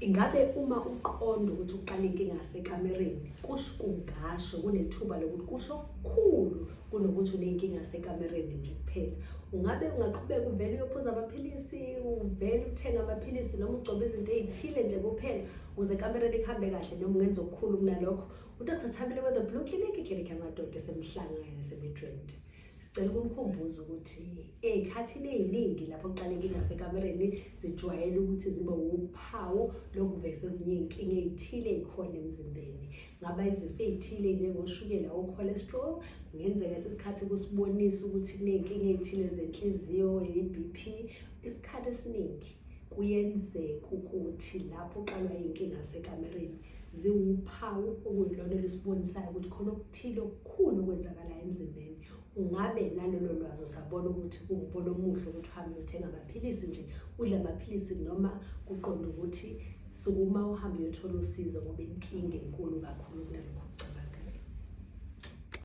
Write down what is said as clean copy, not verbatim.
Ingabe uma uqonda ukuthi uqala inkinga yasekamereni, kusho kungasho kunethuba lokuthi kusho okukhulu kunokuthi unenkinga yasekamereni nje kuphela. Ungabe ungaqhubeka uvele uyophuza amaphilisi, uvele uthenga amaphilisi noma ugcoba izinto ezithile nje kuphela ukuze ekamereni kuhambe kahle, noma ungenza okukhulu kunalokho. uDr Thabile we the Blue Clinic, iklinikhi yamadoda esemhlangane eseMidrand. Sicela ukumkhumbuza ukuthi ezikhathini eziningi lapho kuqala inkinga yasekamereni zijwayele ukuthi zibe uphawu lokuveza ezinye inkinga ezithile ezikhona emzimbeni. Ngaba izifo ezithile njengoshukela, cholesterol, kungenzeka isikhathi kusibonisa ukuthi kunenkinga ezithile zenhliziyo, iBP. Isikhathi esiningi kuyenzeka ukuthi lapho uqalwa inkinga yasekamereni ziwuphawu okuyilona lesibonisayo ukuthi khona okuthile okukhulu okwenzakala emzimbeni. Ungabe nalolo lwazi usabona ukuthi kuwumbono omuhle ukuthi uhambe uyothenga amaphilisi nje, udle amaphilisi, noma kuqonda ukuthi sukuma uhambe uyothola usizo ngoba inkinga enkulu kakhulu kunalokho?